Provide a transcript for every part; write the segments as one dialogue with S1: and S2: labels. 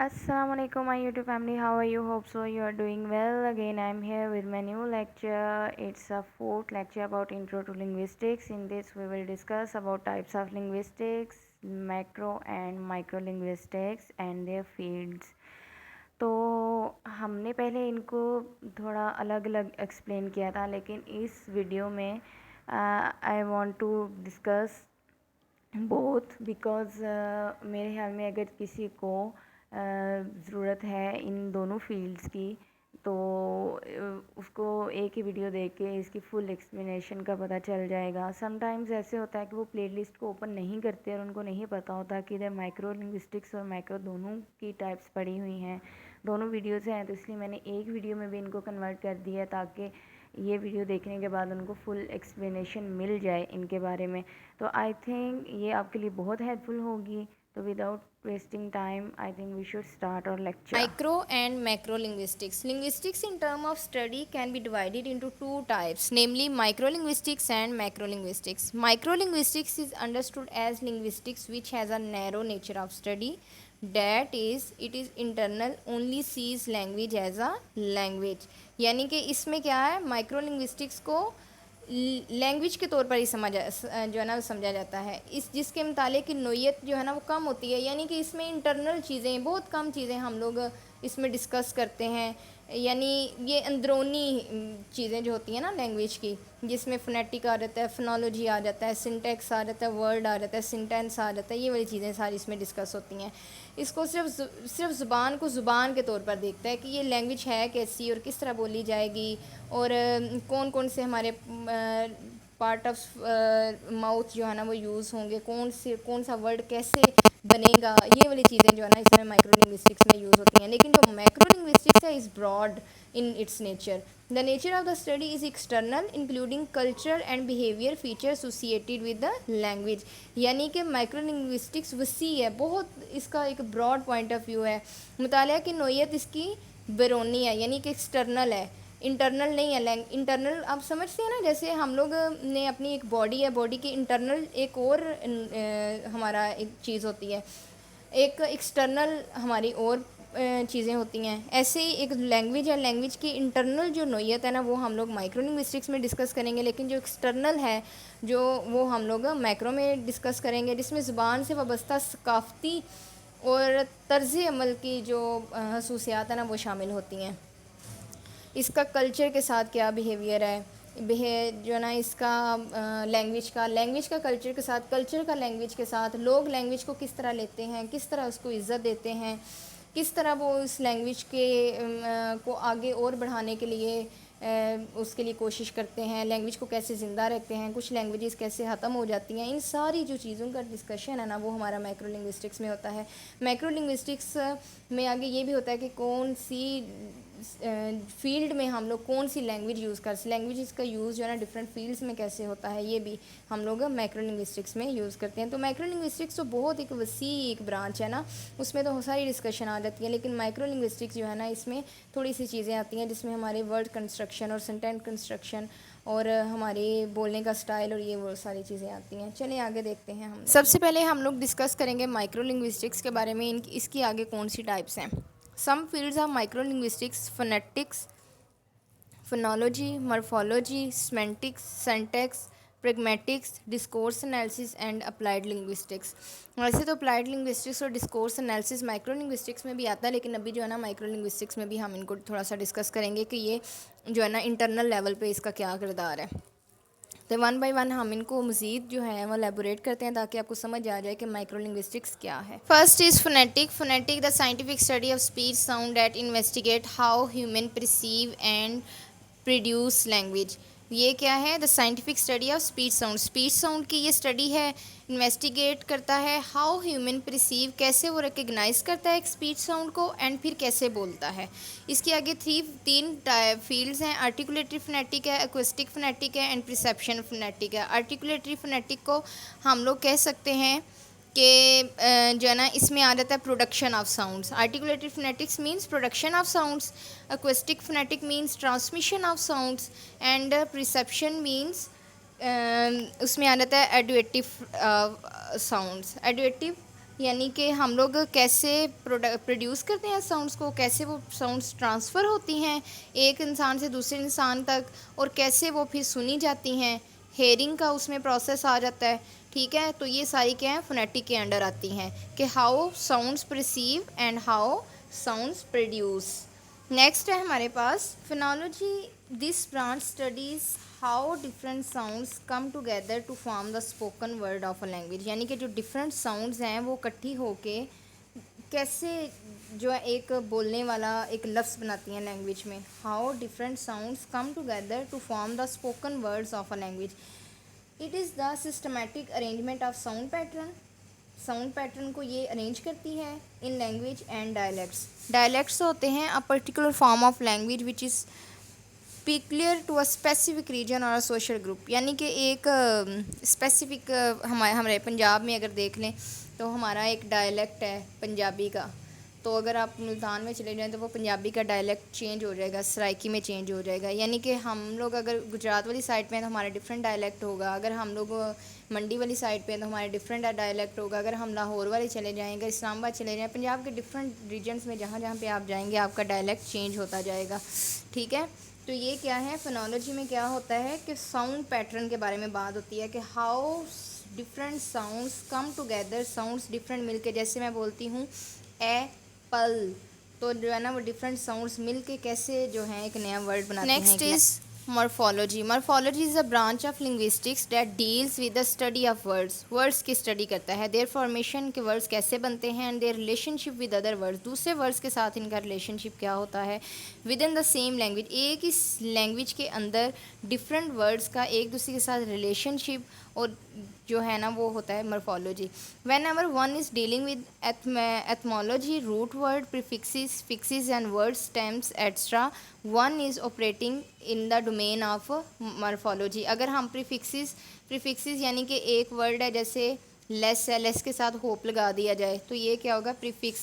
S1: Assalamualaikum my YouTube family, how are you? Hope so you are doing well. Again I'm here with my new lecture. It's a fourth lecture about intro to linguistics. In this we will discuss about types of linguistics, macro and micro linguistics and their fields. तो हमने पहले इनको थोड़ा अलग अलग explain किया था, लेकिन इस वीडियो में I want to discuss both because मेरे ख्याल में अगर किसी को ज़रूरत है इन दोनों फील्ड्स की तो उसको एक ही वीडियो देख के इसकी फुल एक्सप्लेनेशन का पता चल जाएगा। समटाइम्स ऐसे होता है कि वो प्लेलिस्ट को ओपन नहीं करते और उनको नहीं पता होता कि इधर माइक्रो लिंग्विस्टिक्स और मैक्रो दोनों की टाइप्स पड़ी हुई हैं, दोनों वीडियोज़ हैं। तो इसलिए मैंने एक वीडियो में भी इनको कन्वर्ट कर दिया ताकि ये वीडियो देखने के बाद उनको फुल एक्सप्लेनेशन मिल जाए इनके बारे में। तो आई थिंक ये आपके लिए बहुत हेल्पफुल होगी। तो without wasting time, I think we should start our lecture.
S2: Micro and macro linguistics. Linguistics in term of study can be divided into two types, namely microlinguistics and macrolinguistics. Microlinguistics is understood as linguistics which has a narrow nature of study. That is, it is internal, only sees language as a language. यानी कि इसमें क्या है, माइक्रोलिंग्विस्टिक्स को language के तौर पर ही जो है ना समझा जाता है। इस जिसके मुतालिक की नोयत जो है ना वो कम होती है, यानी कि इसमें इंटरनल चीज़ें, बहुत कम चीज़ें हम लोग इसमें डिस्कस करते हैं। यानी ये अंदरूनी चीज़ें जो होती हैं ना लैंग्वेज की, जिसमें फोनेटिक आ जाता है, फोनोलॉजी आ जाता है, सिंटेक्स आ जाता है, वर्ड आ जाता है, सेंटेंस आ जाता है, ये वाली चीज़ें सारी इसमें डिस्कस होती हैं। इसको सिर्फ ज़ुबान को ज़ुबान के तौर पर देखता है कि ये लैंग्वेज है कैसी और किस तरह बोली जाएगी, और कौन कौन से हमारे पार्ट ऑफ माउथ जो है ना वो यूज़ होंगे, कौन सा वर्ड कैसे बनेगा, ये वाली चीज़ें जो है ना इसमें माइक्रोलिंग्विस्टिक्स में यूज़ होती हैं। लेकिन जो मैक्रोलिंग्विस्टिक्स है is broad in its nature. The nature of the study is external including cultural and behaviour feature associated with the language. यानी कि माइक्रोलिंग्विस्टिक्स वसी है, बहुत इसका एक ब्रॉड पॉइंट ऑफ व्यू है। मुतालिया की नोयत इसकी बैरूनी है, यानी कि एक्सटर्नल है, इंटरनल नहीं है। इंटरनल आप समझते हैं ना, जैसे हम लोग ने अपनी एक बॉडी है, बॉडी की इंटरनल एक और हमारा एक चीज़ होती है, एक एक्सटर्नल हमारी और चीज़ें होती हैं। ऐसे ही एक लैंग्वेज है, लैंग्वेज की इंटरनल जो नोयत है ना वो हम लोग माइक्रोलिंग्विस्टिक्स में डिस्कस करेंगे, लेकिन जो एक्सटर्नल है जो वो हम लोग मैक्रो में डिस्कस करेंगे, जिसमें ज़ुबान से वाबस्ता सकाफ़ती और तर्ज़ अमल की जो खसूसियात है ना वो शामिल होती हैं। इसका कल्चर के साथ क्या बिहेवियर है, जो ना इसका लैंग्वेज का कल्चर के साथ, कल्चर का लैंग्वेज के साथ, लोग लैंग्वेज को किस तरह लेते हैं, किस तरह उसको इज़्ज़त देते हैं, किस तरह वो इस लैंग्वेज के को आगे और बढ़ाने के लिए उसके लिए कोशिश करते हैं, लैंग्वेज को कैसे ज़िंदा रखते हैं, कुछ लैंग्वेजेस कैसे ख़त्म हो जाती हैं। इन सारी जो चीज़ों का डिस्कशन है ना वो हमारा मैक्रो लिंग्विस्टिक्स में होता है। मैक्रो लिंग्विस्टिक्स में आगे ये भी होता है कि कौन सी फील्ड में हम लोग कौन सी लैंग्वेज यूज़ कर, लैंग्वेज का यूज़ जो है ना डिफरेंट फील्ड्स में कैसे होता है, ये भी हम लोग मैक्रोलिंग्विस्टिक्स में यूज़ करते हैं। तो मैक्रोलिंग्विस्टिक्स तो बहुत एक वसी एक ब्रांच है ना, उसमें तो सारी डिस्कशन आ जाती है। लेकिन माइक्रोलिंग्विस्टिक्स जो है ना इसमें थोड़ी सी चीज़ें आती हैं, जिसमें हमारे वर्ड कंस्ट्रक्शन और सेंटेंस कंस्ट्रक्शन और हमारे बोलने का स्टाइल और ये वो सारी चीज़ें आती हैं। चलिए आगे देखते हैं। हम सबसे पहले हम लोग डिस्कस करेंगे माइक्रोलिंग्विस्टिक्स के बारे में, इसकी आगे कौन सी टाइप्स हैं। Some fields of microlinguistics: phonetics, phonology, morphology, semantics, syntax, pragmatics, discourse analysis and applied linguistics। वैसे तो applied linguistics और discourse analysis microlinguistics में भी आता है, लेकिन अभी जो है ना microlinguistics में भी हम इनको थोड़ा सा डिस्कस करेंगे कि ये जो है ना इंटरनल लेवल पे इसका क्या किरदार है। तो वन बाय वन हम इनको मज़ीद जो है वो एलेबोरेट करते हैं ताकि आपको समझ आ जाए कि माइक्रोलिंग्विस्टिक्स क्या है। First is phonetic. Phonetic the scientific study of speech sound that investigate how human perceive and produce language. ये क्या है, the scientific study of speech sound. Speech sound की ये स्टडी है, इन्वेस्टिगेट करता है हाउ ह्यूमन परसीव, कैसे वो रिकग्नाइज करता है एक स्पीच साउंड को एंड फिर कैसे बोलता है। इसके आगे तीन फील्ड्स हैं, आर्टिकुलेटरी फोनेटिक है, एक्वेस्टिक फोनेटिक है एंड परसेप्शन फोनेटिक है। आर्टिकुलेटरी फोनेटिक को हम लोग कह सकते हैं कि जो है ना इसमें आ जाता है production of sounds. Articulatory phonetics means production of sounds, acoustic phonetic means transmission of sounds and perception means उसमें आ जाता है एडुएटिव साउंड्स। एडुएटिव यानी कि हम लोग कैसे प्रोड्यूस करते हैं साउंड्स को, कैसे वो साउंड्स ट्रांसफ़र होती हैं एक इंसान से दूसरे इंसान तक, और कैसे वो फिर सुनी जाती हैं, हेयरिंग का उसमें प्रोसेस आ जाता है। ठीक है, तो ये सारी क्या है, फोनेटिक के अंडर आती हैं कि how sounds perceive and how sounds produce. Next है हमारे पास phonology. This branch studies how different sounds come together to form the spoken word of a language. यानी कि जो डिफरेंट साउंड्स हैं वो इकट्ठी होके कैसे जो है एक बोलने वाला एक लफ्ज़ बनाती हैं लैंग्वेज में। How different sounds come together to form the spoken words of a language. It is the systematic arrangement of sound pattern. Sound pattern को ये अरेंज करती है in language and dialects. Dialects होते हैं a particular form of language which is peculiar to a specific region और social group. यानी कि एक स्पेसिफिक हमारे पंजाब में अगर देख लें तो हमारा एक डायलेक्ट है पंजाबी का, तो अगर आप मुल्तान में चले जाएं तो वो पंजाबी का डायलेक्ट चेंज हो जाएगा, सराइकी में चेंज हो जाएगा। यानी कि हम लोग अगर गुजरात वाली साइड पे हैं तो हमारा डिफरेंट डायलेक्ट होगा, अगर हम लोग मंडी वाली साइड पे हैं तो हमारा डिफरेंट डायलेक्ट होगा, अगर हम लाहौर वाले चले जाएँ, अगर इस्लामाबाद चले जाएँ, पंजाब के डिफरेंट रीजन्स में जहाँ जहाँ पे आप जाएंगे आपका डायलेक्ट चेंज होता जाएगा। ठीक है, तो ये क्या है, फोनोलॉजी में क्या होता है कि साउंड पैटर्न के बारे में बात होती है कि how different sounds come together, sounds different मिलके, जैसे मैं बोलती हूँ एप्पल, तो जो है ना वो डिफरेंट साउंड्स मिलके कैसे जो है एक नया वर्ड बनाते हैं। Next is morphology. Morphology is a branch of linguistics that deals with the study of words. Words की स्टडी करता है, देयर फॉर्मेशन के वर्ड्स कैसे बनते हैं and their relationship with other words, दूसरे वर्ड्स के साथ इनका रिलेशनशिप क्या होता है with in the same language. एक इस लैंग्वेज के अंदर डिफरेंट वर्ड्स का एक दूसरे के साथ रिलेशनशिप और जो है ना वो होता है morphology. Whenever one is dealing with etymology, root word, prefixes, affixes and word stems extra, one is operating in the domain of morphology. अगर हम प्रीफिक्सेस यानी कि एक वर्ड है जैसे लेस है, लेस के साथ होप लगा दिया जाए तो ये क्या होगा, प्रीफिक्स।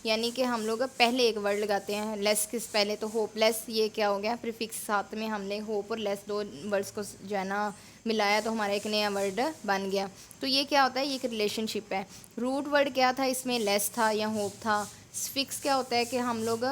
S2: यानी कि हम लोग पहले एक वर्ड लगाते हैं लेस के पहले, तो होपलेस, ये क्या हो गया, प्रीफिक्स। साथ में हमने होप और लेस दो वर्ड्स को जो है ना मिलाया तो हमारा एक नया वर्ड बन गया। तो ये क्या होता है, ये एक रिलेशनशिप है। रूट वर्ड क्या था, इसमें लेस था या होप था। फिक्स क्या होता है कि हम लोग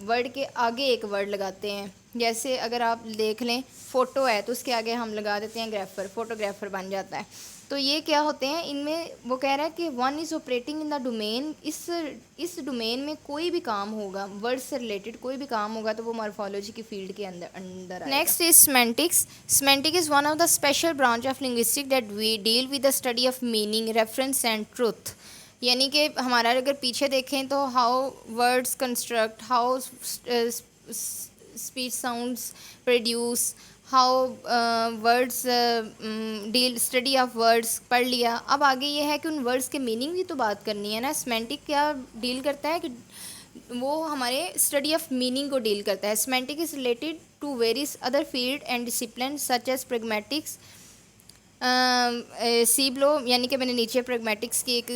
S2: वर्ड के आगे एक वर्ड लगाते हैं, जैसे अगर आप देख लें फ़ोटो है तो उसके आगे हम लगा देते हैं ग्राफर, फोटोग्राफर बन जाता है। तो ये क्या होते हैं, इनमें वो कह रहा है कि one is operating in the domain, इस डोमेन में कोई भी काम होगा, वर्ड से रिलेटेड कोई भी काम होगा तो वो मॉर्फोलॉजी की फील्ड के अंदर आएगा। Next is semantics. Semantic is one of the special branch of linguistic that we deal with the study of meaning, reference and truth. यानी कि हमारा अगर पीछे देखें तो how words construct, how speech sounds produce, how words deal, study of words पढ़ लिया। अब आगे ये है कि उन वर्ड्स के मीनिंग की तो बात करनी है ना। सेमेंटिक क्या डील करता है कि वो हमारे स्टडी ऑफ मीनिंग को डील करता है। Semantic is related to various other field and discipline such as pragmatics, see below. यानी कि मैंने नीचे प्रैग्मेटिक्स की एक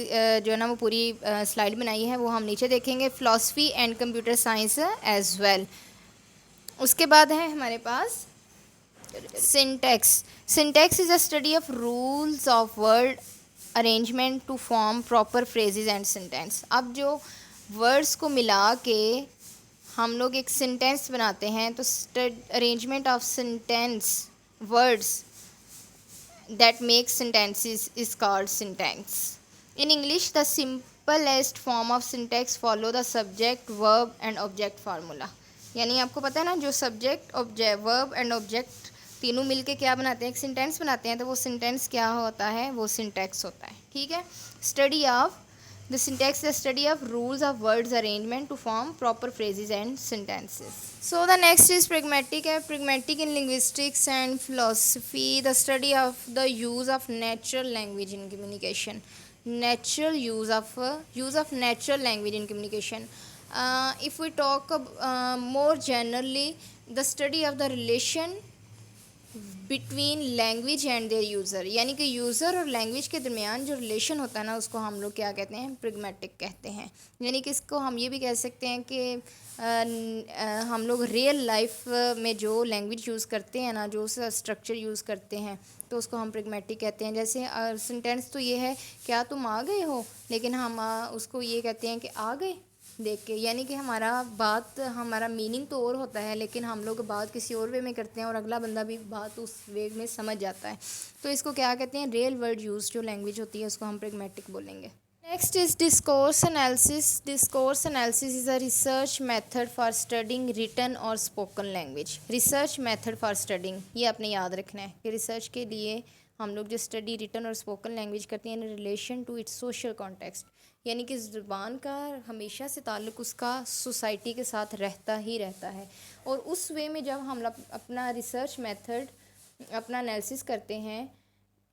S2: जो है ना वो पूरी स्लाइड बनाई है, वो हम नीचे देखेंगे। Philosophy and computer science as well. उसके बाद है हमारे पास syntax. Syntax is a study of rules of word arrangement to form proper phrases and sentence. अब जो वर्ड्स को मिला के हम लोग एक सेंटेंस बनाते हैं तो arrangement of sentence words that makes sentences is called syntax. In English, the simplest form of syntax follow the subject, verb and object formula. यानी आपको पता है ना, जो subject, object, verb and object तीनों मिलके क्या बनाते हैं, एक सेंटेंस बनाते हैं, तो वो सेंटेंस क्या होता है, वो सिंटैक्स होता है। ठीक है, study of the syntax, the study of rules of words arrangement to form proper phrases and sentences. So the next is pragmatic. Pragmatic in linguistics and philosophy, the study of the use of natural language in communication. Natural use of natural language in communication. If we talk more generally, the study of the relation between language and their user, यानी कि user और language के दरमियान जो relation होता है ना, उसको हम लोग क्या कहते हैं, प्रिग्मेटिक कहते हैं। यानी कि इसको हम ये भी कह सकते हैं कि हम लोग रियल लाइफ में जो लैंग्वेज यूज़ करते हैं ना, जो उसका स्ट्रक्चर यूज़ करते हैं, तो उसको हम प्रिग्मेटिक कहते हैं। जैसे सेंटेंस तो ये है, क्या तुम आ गए हो, लेकिन हम उसको ये कहते हैं कि आ गए देख के, यानी कि हमारा मीनिंग तो और होता है, लेकिन हम लोग बात किसी और वे में करते हैं और अगला बंदा भी बात उस वे में समझ जाता है। तो इसको क्या कहते हैं, रियल वर्ड यूज़ जो लैंग्वेज होती है उसको हम प्रेगमेटिक बोलेंगे। Next is discourse analysis. Discourse analysis is a research method for studying written और spoken language. Research method for studying, ये आपने याद रखना है कि रिसर्च के लिए हम लोग जो स्टडी रिटन और स्पोकन लैंग्वेज करते हैं in relation to its social context, यानी कि ज़ुबान का हमेशा से ताल्लुक़ उसका सोसाइटी के साथ रहता ही रहता है। और उस वे में जब हम अपना रिसर्च मेथड अपना एनालिसिस करते हैं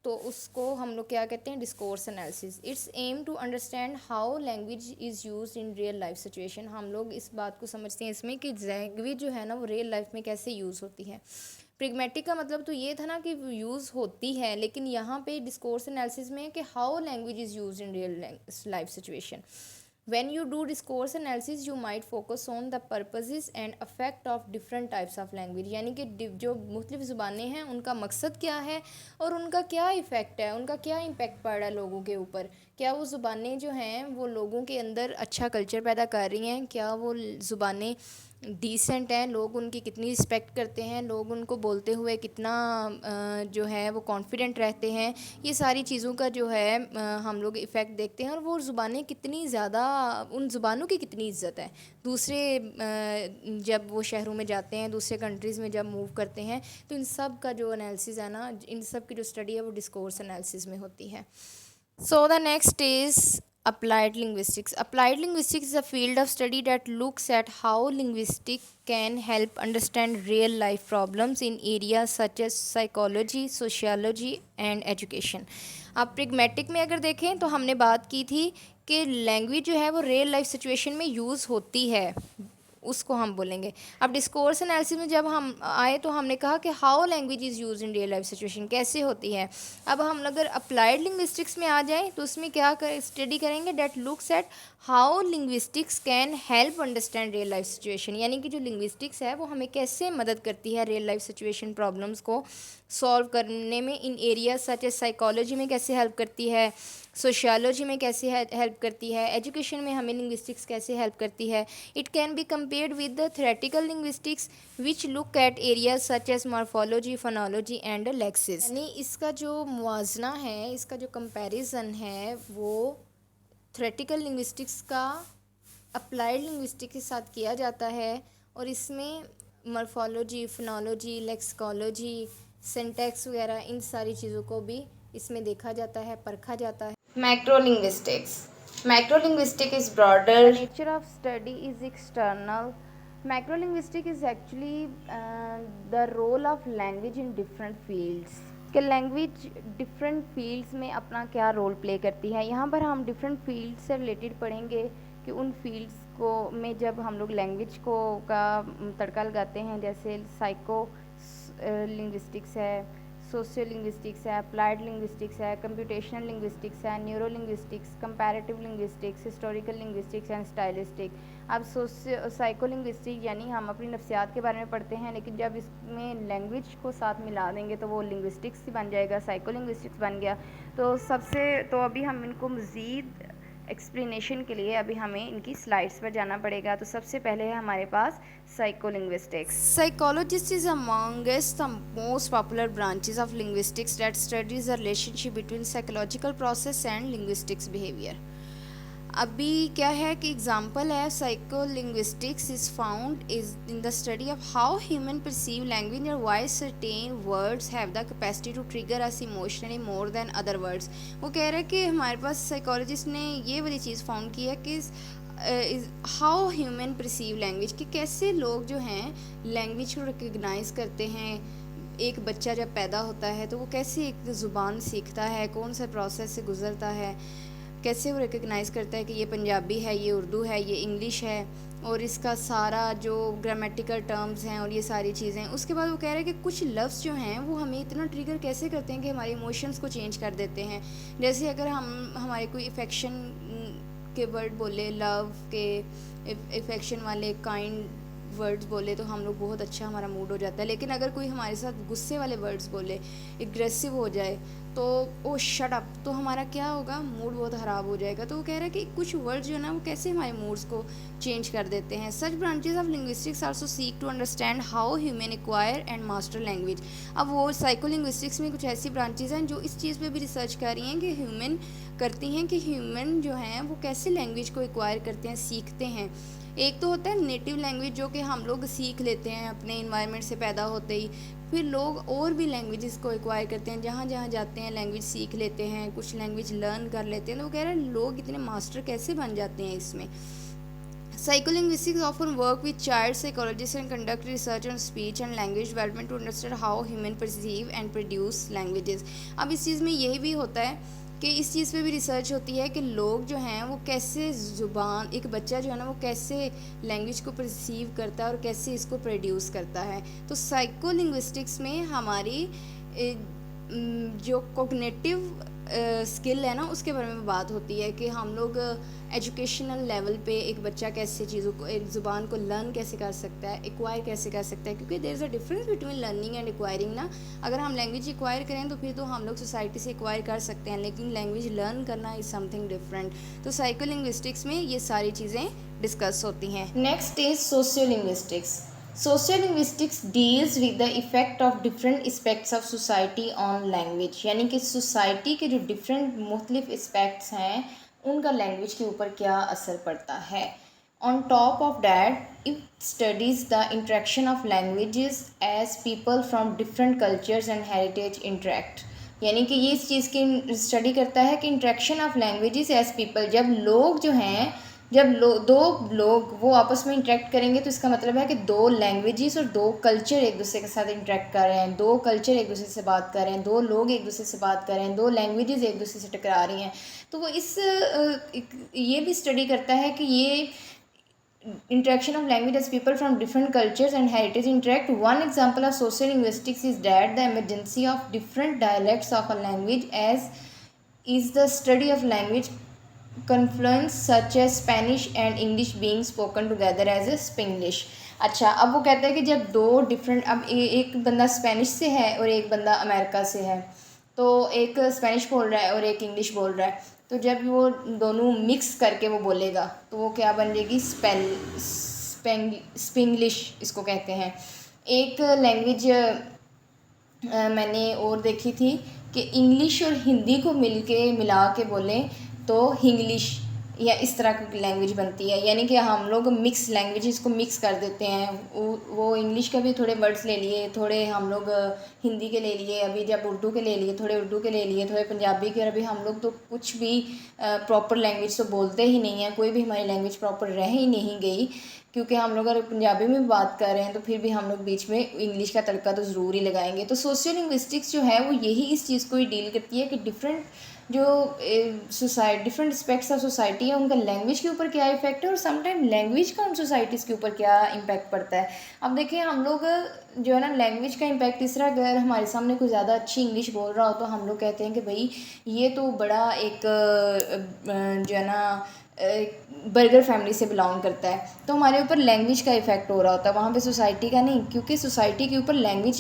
S2: तो उसको हम लोग क्या कहते हैं, discourse analysis. It's aim to understand how language is use in real life situation. हम लोग इस बात को समझते हैं इसमें कि लैंग्वेज जो है ना वो रियल लाइफ में कैसे यूज़ होती है। प्रिग्मेटिक का मतलब तो ये था ना कि यूज़ होती है, लेकिन यहाँ पे डिस्कोर्स एनालिसिस में कि how language is use in real life situation. When you do discourse analysis, you might focus on the purposes and effect of different types of language, यानी कि जो मुख्तलिफ ज़ुबानें हैं उनका मकसद क्या है और उनका क्या इफ़ेक्ट है, उनका क्या इम्पेक्ट पड़ रहा है लोगों के ऊपर। क्या वो ज़ुबानें जो हैं वो लोगों के अंदर अच्छा कल्चर पैदा कर रही हैं, क्या वो ज़ुबानें डिसेंट हैं, लोग उनकी कितनी रिस्पेक्ट करते हैं, लोग उनको बोलते हुए कितना जो है वो कॉन्फिडेंट रहते हैं। ये सारी चीज़ों का जो है हम लोग इफ़ेक्ट देखते हैं। और वो ज़ुबानें कितनी ज़्यादा, उन ज़ुबानों की कितनी इज़्ज़त है दूसरे जब वो शहरों में जाते हैं, दूसरे कंट्रीज़ में जब मूव करते हैं, तो इन सब का जो एनालिसिस है ना, इन सब की जो स्टडी है वो डिस्कोर्स एनालिसिस में होती है। So the next is applied linguistics. Applied linguistics is a field of study that looks at how linguistics can help understand real life problems in areas such as psychology, sociology and education. अब प्रिग्मेटिक में अगर देखें तो हमने बात की थी कि लैंग्वेज जो है वो रियल लाइफ सिचुएशन में यूज़ होती है, उसको हम बोलेंगे। अब डिस्कोर्स एनालिसिस में जब हम आए तो हमने कहा कि how language is use in real life situation, कैसे होती है। अब हम अगर अप्लाइड लिंग्विस्टिक्स में आ जाएं तो उसमें क्या स्टडी करेंगे, that looks at how linguistics can help understand real life situation, यानी कि जो लिंग्विस्टिक्स है वो हमें कैसे मदद करती है रियल लाइफ सिचुएशन प्रॉब्लम्स को सॉल्व करने में। इन एरियाज सच एज साइकोलॉजी में कैसे हेल्प करती है, सोशियोलॉजी में कैसे हेल्प करती है, एजुकेशन में हमें लिंग्विस्टिक्स कैसे हेल्प करती है। It can be compared with the theoretical linguistics which look at areas such as morphology, phonology and lexis. यानी इसका जो मुआजना है, इसका जो कंपैरिजन है वो थ्योरेटिकल लिंग्विस्टिक्स का अप्लाइड लिंग्विस्टिक्स के साथ किया जाता है। और इसमें मॉर्फोलॉजी, फोनोलॉजी, लेक्सिकोलॉजी, सिंटैक्स वगैरह इन सारी चीज़ों को भी इसमें देखा जाता है, परखा जाता है। Macrolinguistics. Macrolinguistic is broader.
S1: Nature of study is external. Macrolinguistic is actually the role of language in different fields. कि लैंग्वेज डिफरेंट फील्ड्स में अपना क्या रोल प्ले करती है। यहाँ पर हम डिफरेंट फील्ड से रिलेटेड पढ़ेंगे कि उन फील्ड्स को में जब हम लोग लैंग्वेज को का तड़का लगाते हैं, जैसे साइको लिंग्विस्टिक्स है, सोशियो लिंग्विस्टिक्स है, अप्लाइड लिंग्विस्टिक्स है, कंप्यूटेशनल लिंग्विस्टिक्स है, neuro linguistics, comparative linguistics, historical linguistics and stylistic. अब साइको लिंग्विस्टिक यानी हम अपनी नफ्सियात के बारे में पढ़ते हैं, लेकिन जब इसमें लैंग्वेज को साथ मिला देंगे तो वो लिंग्विस्टिक्स ही बन जाएगा, साइको लिंग्विस्टिक्स बन गया। तो अभी हम इनको मज़ीद एक्सप्लेनेशन के लिए अभी हमें इनकी स्लाइड्स पर जाना पड़ेगा। तो सबसे पहले है हमारे पास psycholinguistics.
S2: Psychologist is amongst the most popular branches of linguistics that studies the relationship between psychological process and linguistics behavior. अभी क्या है कि एग्जाम्पल है, psycholinguistics is found is in the study of how human perceive language और why certain words have the capacity to trigger us emotionally more than other words. वो कह रहे हैं कि हमारे पास साइकोलॉजिस्ट ने ये वाली चीज़ फाउंड की है कि हाउ ह्यूमन परसीव लैंग्वेज, कि कैसे लोग जो हैं लैंग्वेज को रिकग्नाइज़ करते हैं। एक बच्चा जब पैदा होता है तो वो कैसे एक ज़ुबान सीखता है, कौन सा प्रोसेस से गुज़रता है, कैसे वो रिकग्नाइज़ करता है कि ये पंजाबी है, ये उर्दू है, ये इंग्लिश है, और इसका सारा जो ग्रामेटिकल टर्म्स हैं और ये सारी चीज़ें। उसके बाद वो कह रहा है कि कुछ लफ्ज़ जो हैं वो हमें इतना ट्रिगर कैसे करते हैं कि हमारे इमोशंस को चेंज कर देते हैं। जैसे अगर हम हमारे कोई इफ़ेक्शन के वर्ड बोले, लव के इफ़ेक्शन वाले काइंड वर्ड्स बोले तो हम लोग बहुत अच्छा, हमारा मूड हो जाता है। लेकिन अगर कोई हमारे साथ गुस्से वाले वर्ड्स बोले, एग्रेसिव हो जाए, तो ओ शट अप, तो हमारा क्या होगा, मूड बहुत ख़राब हो जाएगा। तो वो कह रहा है कि कुछ वर्ड्स जो है ना वो कैसे हमारे मूड्स को चेंज कर देते हैं। Such branches of linguistics also seek to understand how human acquire and master language. अब वो साइकोलिंग्विस्टिक्स में कुछ ऐसी ब्रांचेस हैं जो इस चीज़ पे भी रिसर्च कर रही हैं कि ह्यूमन करती हैं कि ह्यूमन जो हैं वो कैसे लैंग्वेज को एक्वायर करते हैं, सीखते हैं। एक तो होता है नेटिव लैंग्वेज जो कि हम लोग सीख लेते हैं अपने इन्वायरमेंट से पैदा होते ही। फिर लोग और भी लैंग्वेजेस को एक्वायर करते हैं, जहाँ जहाँ जाते हैं लैंग्वेज सीख लेते हैं, कुछ लैंग्वेज लर्न कर लेते हैं। तो वो कह रहे हैं लोग इतने मास्टर कैसे बन जाते हैं इसमें। Psycholinguistics often work with child psychologists and conduct research on speech and language development to understand how human perceive and produce languages। अब इस चीज़ में यही भी होता है कि इस चीज़ पे भी रिसर्च होती है कि लोग जो हैं वो कैसे ज़ुबान, एक बच्चा जो है ना वो कैसे लैंग्वेज को परसीव करता है और कैसे इसको प्रोड्यूस करता है। तो साइकोलिंग्विस्टिक्स में हमारी जो कोग्निटिव स्किल है ना उसके बारे में बात होती है कि हम लोग एजुकेशनल लेवल पे एक बच्चा कैसे चीज़ों को, एक ज़ुबान को लर्न कैसे कर सकता है, एक्वायर कैसे कर सकता है। क्योंकि there is a difference between learning and acquiring ना। अगर हम लैंग्वेज एक्वायर करें तो फिर तो हम लोग सोसाइटी से एक्वायर कर सकते हैं, लेकिन लैंग्वेज लर्न करना इज़ समथिंग डिफरेंट। तो साइकोलिंग्विस्टिक्स में ये सारी चीज़ें डिस्कस होती हैं। Next is sociolinguistics. Sociolinguistics deals with the effect of different aspects of society on language, यानी कि सोसाइटी के जो डिफरेंट मुख्तलिफ एस्पेक्ट्स हैं उनका लैंग्वेज के ऊपर क्या असर पड़ता है। On top of that, it studies the interaction of languages as people from different cultures and heritage interact, यानी कि ये इस चीज़ की स्टडी करता है कि interaction of languages as people, जब लोग जो हैं, जब दो लोग वो आपस में इंटरेक्ट करेंगे तो इसका मतलब है कि दो लैंग्वेजेस और दो कल्चर एक दूसरे के साथ इंटरेक्ट कर रहे हैं, दो कल्चर एक दूसरे से बात कर रहे हैं, दो लोग एक दूसरे से बात कर रहे हैं, दो लैंग्वेजेस एक दूसरे से टकरा रही हैं। तो वो ये भी स्टडी करता है कि ये interaction of language as people from different cultures and heritage interact. One example of sociolinguistics is that the emergency of different dialects of a language as is the study of language confluence such as Spanish and English being spoken together as a Spanglish। अच्छा, अब वो कहता है कि जब दो different, अब एक बंदा स्पेनिश से है और एक बंदा अमेरिका से है, तो एक स्पेनिश बोल रहा है और एक इंग्लिश बोल रहा है, तो जब वो दोनों मिक्स करके वो बोलेगा तो वो क्या बन जाएगी, स्पेंग्लिश इसको कहते हैं। एक लैंग्वेज मैंने और देखी थी कि इंग्लिश और हिंदी को मिला के बोलें तो हिंग्लिश या इस तरह की लैंग्वेज बनती है। यानी कि हम लोग मिक्स लैंग्वेजेस को मिक्स कर देते हैं। वो इंग्लिश के भी थोड़े वर्ड्स ले लिए, थोड़े हम लोग हिंदी के ले लिए, अभी जब उर्दू के ले लिए, थोड़े उर्दू के ले लिए, थोड़े पंजाबी के। अभी हम लोग तो कुछ भी प्रॉपर लैंग्वेज तो बोलते ही नहीं है, कोई भी हमारी लैंग्वेज प्रॉपर रह ही नहीं गई, क्योंकि हम लोग अगर पंजाबी में बात कर रहे हैं तो फिर भी हम लोग बीच में इंग्लिश का तड़का तो ज़रूर ही लगाएंगे। तो सोशियोलिंग्विस्टिक्स जो है वो यही इस चीज़ को ही डील करती है कि डिफरेंट जो डिफरेंट एस्पेक्ट्स ऑफ सोसाइटी है उनका लैंग्वेज के ऊपर क्या इफेक्ट है और समटाइम लैंग्वेज का उन सोसाइटीज़ के ऊपर क्या इम्पैक्ट पड़ता है। अब देखिए, हम लोग जो है ना लैंग्वेज का इम्पैक्ट इस तरह, अगर हमारे सामने कोई ज़्यादा अच्छी इंग्लिश बोल रहा हो तो हम लोग कहते हैं कि भाई ये तो बड़ा एक जो है ना बर्गर फैमिली से बिलोंग करता है, तो हमारे ऊपर लैंग्वेज का इफेक्ट हो रहा होता है, वहाँ पे सोसाइटी का नहीं, क्योंकि सोसाइटी के ऊपर लैंग्वेज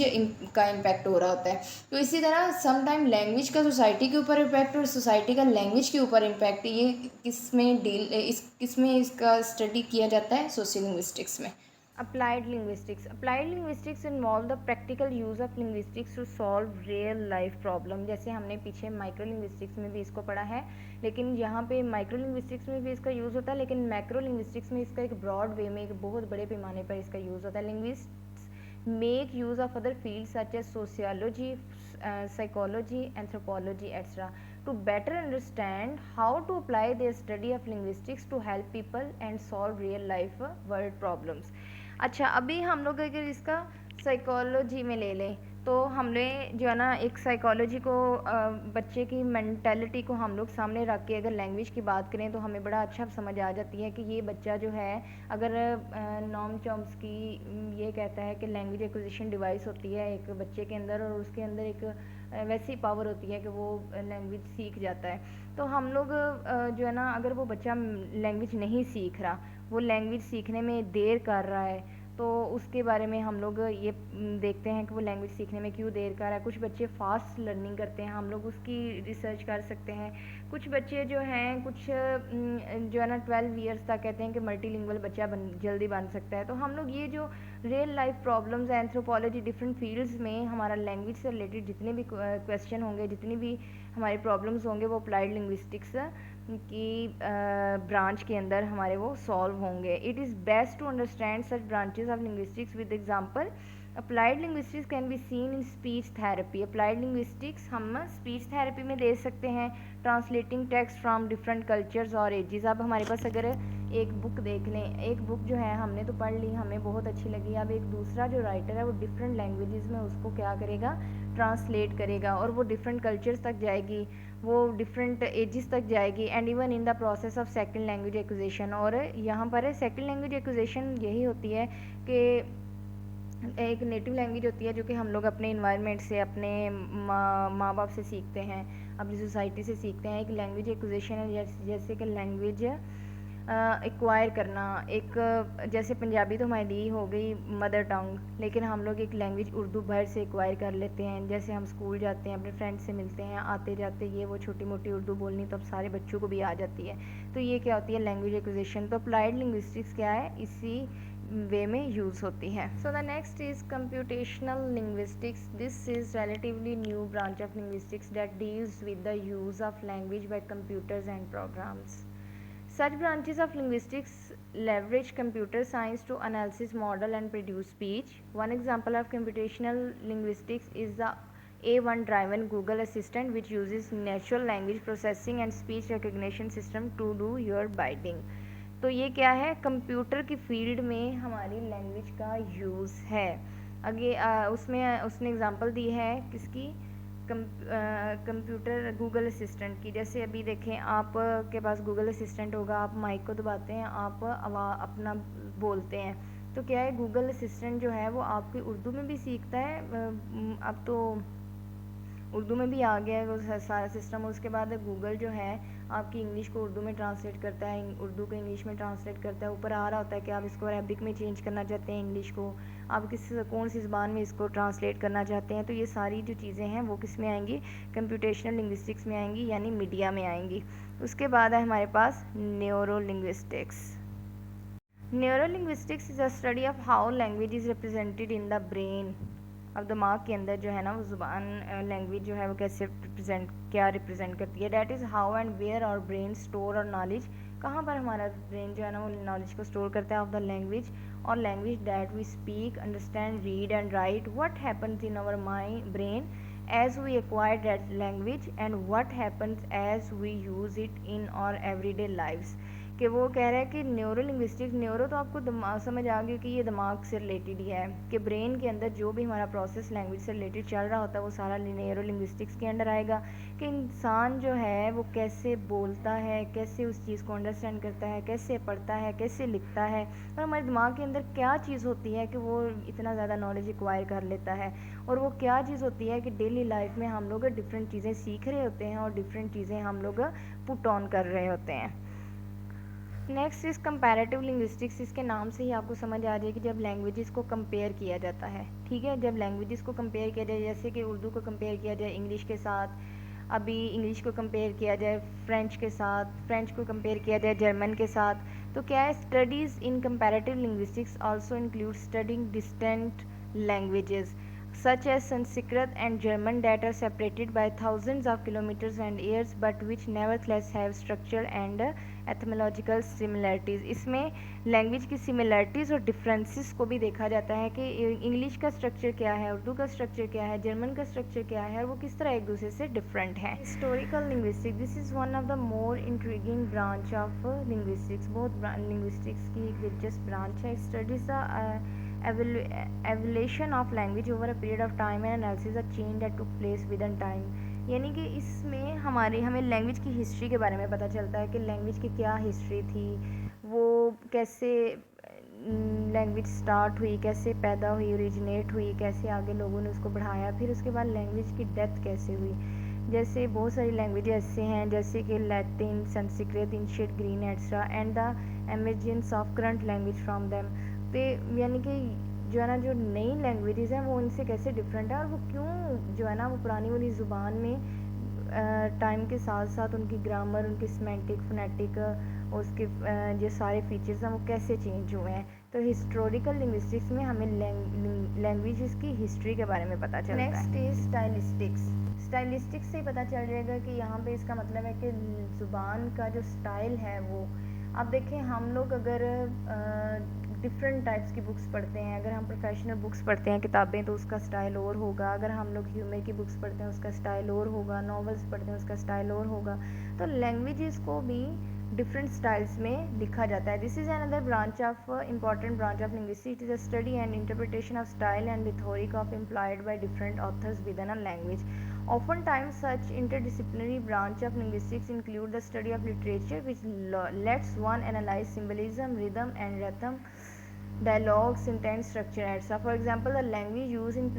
S2: का इम्पैक्ट हो रहा होता है। तो इसी तरह सम टाइम लैंग्वेज का सोसाइटी के ऊपर इम्पैक्ट और सोसाइटी का लैंग्वेज के ऊपर इम्पैक्ट, ये किसमें इसका स्टडी किया जाता है, सोशियोलिंग्विस्टिक्स में।
S1: Applied linguistics. Applied linguistics involve the practical use of linguistics to solve real life problem। जैसे हमने पीछे माइक्रो लिंग्विस्टिक्स में भी इसको पढ़ा है, लेकिन यहाँ पे माइक्रो लिंग्विस्टिक्स में भी इसका यूज़ होता है, लेकिन मैक्रो लिंग्विस्टिक्स में इसका एक ब्रॉड वे में, एक बहुत बड़े पैमाने पर इसका यूज़ होता है। Linguists make use of other fields such as sociology, psychology, anthropology, etc. to better understand how to apply their study of linguistics to help people and solve real life world problems। अच्छा, अभी हम लोग अगर इसका psychology में ले लें तो हमने जो है ना एक साइकोलॉजी को बच्चे की मेंटालिटी को हम लोग सामने रख के अगर लैंग्वेज की बात करें तो हमें बड़ा अच्छा समझ आ जाती है कि ये बच्चा जो है अगर नॉम चॉम्स्की ये कहता है कि लैंग्वेज एक्विजिशन डिवाइस होती है एक बच्चे के अंदर और उसके अंदर एक वैसी पावर होती है कि वो लैंग्वेज सीख जाता है। तो हम लोग जो है ना अगर वो बच्चा लैंग्वेज नहीं सीख रहा, वो लैंग्वेज सीखने में देर कर रहा है, तो उसके बारे में हम लोग ये देखते हैं कि वो लैंग्वेज सीखने में क्यों देर कर रहा है। कुछ बच्चे फास्ट लर्निंग करते हैं, हम लोग उसकी रिसर्च कर सकते हैं। कुछ बच्चे जो हैं कुछ जो है ना 12 ईयर्स तक कहते हैं कि मल्टीलिंगुअल बच्चा जल्दी बन सकता है। तो हम लोग ये जो रियल लाइफ प्रॉब्लम्स हैं एंथ्रोपोलॉजी डिफरेंट फील्ड्स में हमारा लैंग्वेज से रिलेटेड जितने भी क्वेश्चन होंगे, जितनी भी हमारी प्रॉब्लम्स होंगे, वो अप्लाइड लिंग्विस्टिक्स की ब्रांच के अंदर हमारे वो सॉल्व होंगे। It is best to understand such branches of linguistics with example. Applied linguistics can be seen in speech therapy. Applied linguistics हम स्पीच थेरेपी में दे सकते हैं, translating text from different cultures और एजेस। अब हमारे पास अगर एक बुक देख लें, एक बुक जो है हमने तो पढ़ ली, हमें बहुत अच्छी लगी, अब एक दूसरा जो राइटर है वो डिफरेंट लैंग्वेजेस में उसको क्या करेगा, ट्रांसलेट करेगा और वो डिफरेंट कल्चर्स तक जाएगी, वो डिफरेंट एजेस तक जाएगी and even in the process of second language acquisition. और यहाँ पर सेकंड लैंग्वेज एक्विजिशन यही होती है कि एक नेटिव लैंग्वेज होती है जो कि हम लोग अपने इन्वायरमेंट से, अपने माँ बाप से सीखते हैं, अपनी सोसाइटी से सीखते हैं। एक लैंग्वेज एक्विजिशन है जैसे कि लैंग्वेज एक्वायर करना। एक जैसे पंजाबी तो हमारी हो गई मदर टंग, लेकिन हम लोग एक लैंग्वेज उर्दू बाहर से एक्वायर कर लेते हैं। जैसे हम स्कूल जाते हैं, अपने फ्रेंड्स से मिलते हैं, आते जाते ये वो छोटी मोटी उर्दू बोलनी तो अब सारे बच्चों को भी आ जाती है। तो ये क्या होती है, लैंग्वेज एक्विजिशन। तो अप्लाइड लिंग्विस्टिक्स क्या है, इसी वे में यूज़ होती है। So the next is computational linguistics. This is relatively new branch of linguistics that deals with the use of language by computers and programs. Such branches of linguistics leverage computer science to analyze, model, and produce speech. One example of computational linguistics is the A1-driven Google Assistant, which uses natural language processing and speech recognition system to do your bidding. तो ये क्या है, computer की field में हमारी language का use है। आगे उसमें उसने एग्जांपल दी है किसकी, कंप्यूटर गूगल असिस्टेंट की। जैसे अभी देखें, आप के पास गूगल असिस्टेंट होगा, आप माइक को दबाते हैं, आप अपना बोलते हैं, तो क्या है, गूगल असिस्टेंट जो है वो आपकी उर्दू में भी सीखता है। अब तो उर्दू में भी आ गया है वो सारा सिस्टम। उसके बाद गूगल जो है आपकी इंग्लिश को उर्दू में ट्रांसलेट करता है, उर्दू को इंग्लिश में ट्रांसलेट करता है। ऊपर आ रहा होता है कि आप इसको अरबिक में चेंज करना चाहते हैं, इंग्लिश को आप कौन सी ज़बान में इसको ट्रांसलेट करना चाहते हैं। तो ये सारी जो चीज़ें हैं वो किस में आएंगी, कंप्यूटेशनल लिंग्विस्टिक्स में आएंगी, यानी मीडिया में आएंगी। उसके बाद है हमारे पास neuro linguistics. Neuro linguistics is a study of how language is represented in the brain. अब दिमाग के अंदर जो है ना वो ज़ुबान लैंग्वेज जो है वो कैसे क्या रिप्रेजेंट करती है। That is how and where our brain store और नॉलेज, कहाँ पर हमारा ब्रेन जो है ना वो नॉलेज को स्टोर करता है ऑफ द लैंग्वेज और language that we speak, understand, read and write. What happens in our mind brain as we acquire that language and what happens as we use it in our everyday lives। कि वो कह रहा है कि neuro linguistics, neuro तो आपको दिमाग समझ आ गया कि ये दिमाग से रिलेटेड ही है, कि ब्रेन के अंदर जो भी हमारा प्रोसेस लैंग्वेज से रिलेटेड चल रहा होता है वो सारा न्यूरो लिंग्विस्टिक्स के अंडर आएगा। कि इंसान जो है वो कैसे बोलता है, कैसे उस चीज़ को अंडरस्टैंड करता है, कैसे पढ़ता है, कैसे लिखता है, और हमारे दिमाग के अंदर क्या चीज़ होती है कि वो इतना ज़्यादा नॉलेज एक्वायर कर लेता है, और वो क्या चीज़ होती है कि डेली लाइफ में हम लोग डिफरेंट चीज़ें सीख रहे होते हैं और डिफरेंट चीज़ें हम लोग पुट ऑन कर रहे होते हैं। Next is comparative linguistics. इसके नाम से ही आपको समझ आ जाए कि जब लैंग्वेजेस को कंपेयर किया जाता है, ठीक है, जब लैंग्वेजेस को कंपेयर किया जाए, जैसे कि उर्दू को कंपेयर किया जाए इंग्लिश के साथ, अभी इंग्लिश को कंपेयर किया जाए फ्रेंच के साथ, फ्रेंच को कंपेयर किया जाए जर्मन के साथ, तो क्या है, studies in comparative linguistics also include studying distant languages such as Sanskrit and German that are separated by thousands of kilometers and years but which nevertheless have structural and etymological similarities। इसमें language की similarities और differences को भी देखा जाता है कि English का स्ट्रक्चर क्या है, उर्दू का स्ट्रक्चर क्या है, जर्मन का स्ट्रक्चर क्या है, और वो किस तरह एक दूसरे से डिफरेंट है। Historical linguistics, this is one of the more intriguing branch of linguistics. बहुत लिंग्विस्टिक्स की एक दिलचस्प ब्रांच है। Studies the evolution of language over a period of time and analysis a change that took place with in time. यानी कि इसमें हमें language की हिस्ट्री के बारे में पता चलता है कि लैंग्वेज की क्या हिस्ट्री थी, वो कैसे लैंग्वेज स्टार्ट हुई, कैसे पैदा हुई, ओरिजिनेट हुई, कैसे आगे लोगों ने उसको बढ़ाया, फिर उसके बाद लैंग्वेज की डेथ कैसे हुई। जैसे बहुत सारी लैंग्वेज ऐसे हैं जैसे कि Latin, Sanskrit, ancient Greek extra and the emergence of current language from them. तो यानी कि जो है ना, जो नई लैंग्वेजेस हैं वो इनसे कैसे डिफरेंट है और वो क्यों जो है ना वो पुरानी वाली ज़ुबान में टाइम के साथ साथ उनकी ग्रामर, उनकी सिमेंटिक, फोनेटिक, उसके जो सारे फीचर्स हैं वो कैसे चेंज हुए हैं। तो हिस्टोरिकल लिंग्विस्टिक्स में हमें लैंग्वेजेस की हिस्ट्री के बारे में पता चलता है। Next is stylistics. स्टाइलिस्टिक्स से पता चल जाएगा कि यहाँ पे इसका मतलब है कि ज़ुबान का जो स्टाइल है वो, आप देखें हम लोग अगर डिफरेंट टाइप्स की बुक्स पढ़ते हैं, अगर हम प्रोफेशनल बुक्स पढ़ते हैं किताबें तो उसका स्टाइल और होगा, अगर हम लोग ह्यूमर की बुक्स पढ़ते हैं उसका स्टाइल और होगा, नॉवेल्स पढ़ते हैं उसका स्टाइल और होगा। तो लैंग्वेजेस को भी डिफरेंट स्टाइल्स में लिखा जाता है। This is another branch of important branch of linguistics, is the study and interpretation of style and rhetoric of employed by different authors within a language. Oftentimes, such interdisciplinary branch of linguistics include the study of literature, which lets one analyze symbolism, rhythm, and rhythm, dialogue, sentence structure, etc. For example, the language used in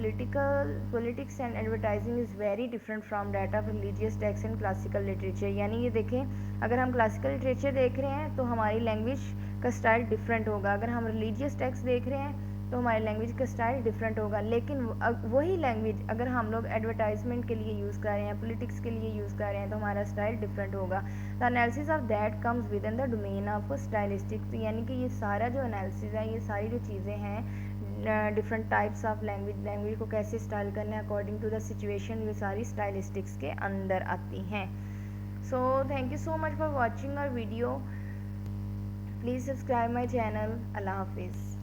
S1: politics and advertising is very different from that of religious texts and classical literature. यानी ये देखें, अगर हम classical literature देख रहे हैं तो हमारी लैंग्वेज का स्टाइल डिफरेंट होगा, अगर हम रिलीजियस टेक्स्ट देख रहे हैं तो हमारी लैंग्वेज का स्टाइल डिफरेंट होगा। लेकिन वही लैंग्वेज अगर हम लोग एडवर्टाइजमेंट के लिए यूज़ कर रहे हैं, पॉलिटिक्स के लिए यूज़ कर रहे हैं तो हमारा स्टाइल डिफरेंट होगा। The analysis of that comes with in the domain of stylistics. यानी कि ये सारा जो एनालिसिस है, ये सारी जो चीज़ें हैं डिफरेंट टाइप्स ऑफ लैंग्वेज को कैसे स्टाइल करना है अकॉर्डिंग टू द सिचुएशन, ये सारी स्टाइलिस्टिक्स के अंदर आती हैं। So thank you so much for watching our video. Please subscribe my channel. अल्लाह हाफिज़।